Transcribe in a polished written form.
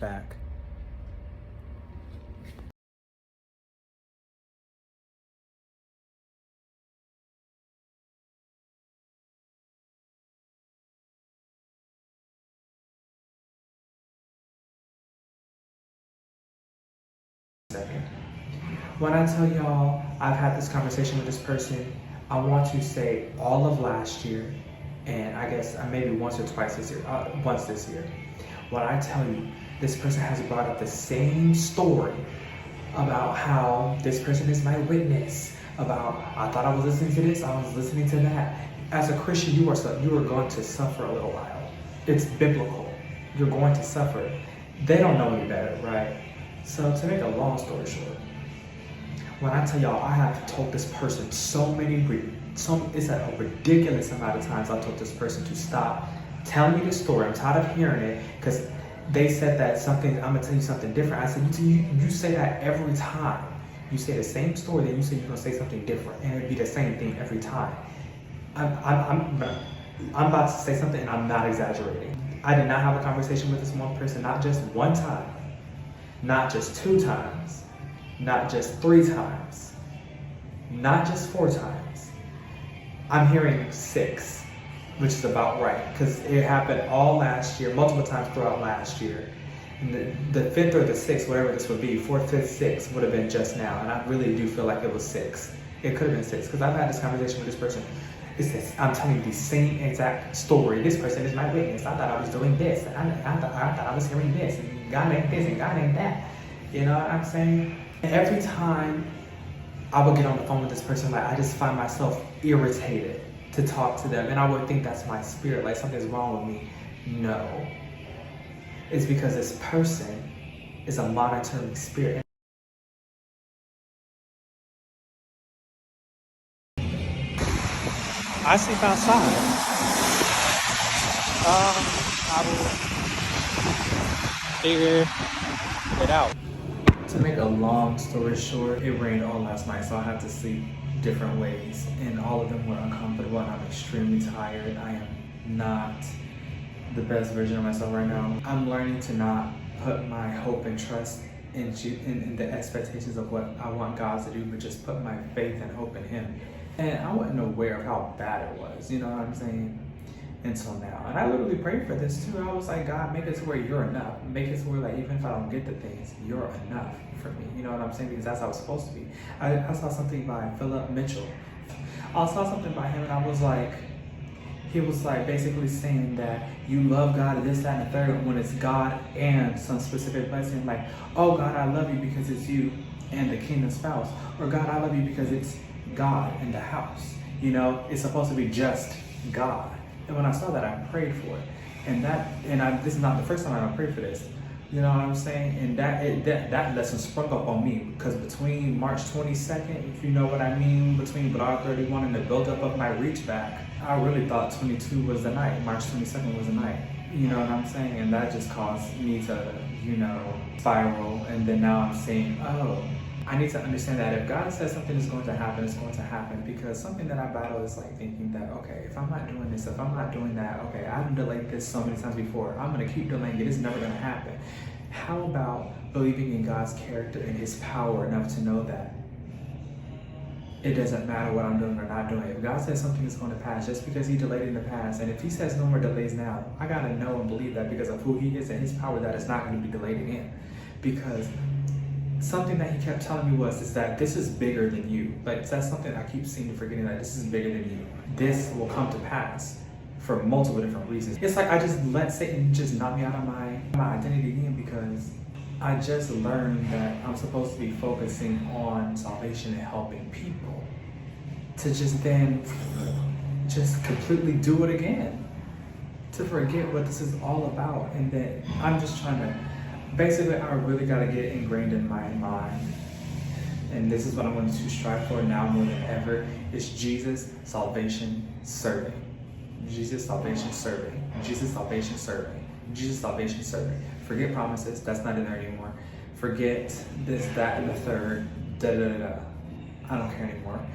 back. When I tell y'all I've had this conversation with this person, I want to say all of last year, and I guess maybe once or twice this year, once this year. When I tell you, this person has brought up the same story about how this person is my witness, about I thought I was listening to this, I was listening to that. As a Christian, you are going to suffer a little while. It's biblical. You're going to suffer. They don't know any better, right? So to make a long story short, when I tell y'all I have told this person it's a ridiculous amount of times I've told this person to stop telling me the story. I'm tired of hearing it because they said that something, I'm gonna tell you something different. I said, you say that every time. You say the same story, then you say you're gonna say something different, and it'd be the same thing every time. I'm about to say something and I'm not exaggerating. I did not have a conversation with this one person, not just one time, not just 2 times, not just 3 times, not just 4 times. I'm hearing 6, which is about right, because it happened all last year, multiple times throughout last year. And the 5th or the 6th, whatever this would be, 4th, 5th, 6th would have been just now, and I really do feel like it was 6. It could have been 6, because I've had this conversation with this person. I'm telling you the same exact story. This person is my witness. I thought I was doing this, and I thought I was hearing this, and God ain't this, and God ain't that. You know what I'm saying? And every time I would get on the phone with this person, like I just find myself irritated to talk to them, and I would think that's my spirit, like something's wrong with me. No, it's because this person is a monitoring spirit. I sleep outside. I will figure it out. To make a long story short, it rained all last night, so I had to sleep different ways, and all of them were uncomfortable, and I'm extremely tired. I am not the best version of myself right now. I'm learning to not put my hope and trust in the expectations of what I want God to do, but just put my faith and hope in Him. And I wasn't aware of how bad it was, you know what I'm saying? Until now. And I literally prayed for this too. I was like, God, make it to where you're enough. Make it to where, like, even if I don't get the things, you're enough for me. You know what I'm saying? Because that's how it's supposed to be. I saw something by Philip Mitchell. I saw something by him, and I was like, he was like basically saying that you love God and this, that, and the third, when it's God and some specific blessing, like, oh God, I love you because it's you and the kingdom spouse, or God, I love you because it's God and the house. You know, it's supposed to be just God. And when I saw that, I prayed for it. And this is not the first time I prayed for this. You know what I'm saying? And that lesson sprung up on me, because between March 22nd, if you know what I mean, between Block 31 and the buildup of my reach back, I really thought 22 was the night. March 22nd was the night. You know what I'm saying? And that just caused me to, you know, spiral. And then now I'm saying, oh, I need to understand that if God says something is going to happen, it's going to happen. Because something that I battle is like thinking that, okay, if I'm not doing this, if I'm not doing that, okay, I've delayed this so many times before, I'm going to keep delaying it, it's never going to happen. How about believing in God's character and His power enough to know that it doesn't matter what I'm doing or not doing? If God says something is going to pass just because He delayed in the past, and if He says no more delays now, I got to know and believe that because of who He is and His power, that it's not going to be delayed again. Because something that He kept telling me is that this is bigger than you. Like, that's something I keep seeing and forgetting, that this is bigger than you. This will come to pass for multiple different reasons. It's like I just let Satan just knock me out of my identity again, because I just learned that I'm supposed to be focusing on salvation and helping people, to just then just completely do it again, to forget what this is all about. And that I'm just trying to, basically, I really got to get ingrained in my mind, and this is what I'm going to strive for now more than ever, is Jesus, salvation, serving. Jesus, salvation, serving. Jesus, salvation, serving. Jesus, salvation, serving. Forget promises, that's not in there anymore. Forget this, that, and the third, da da da da. I don't care anymore.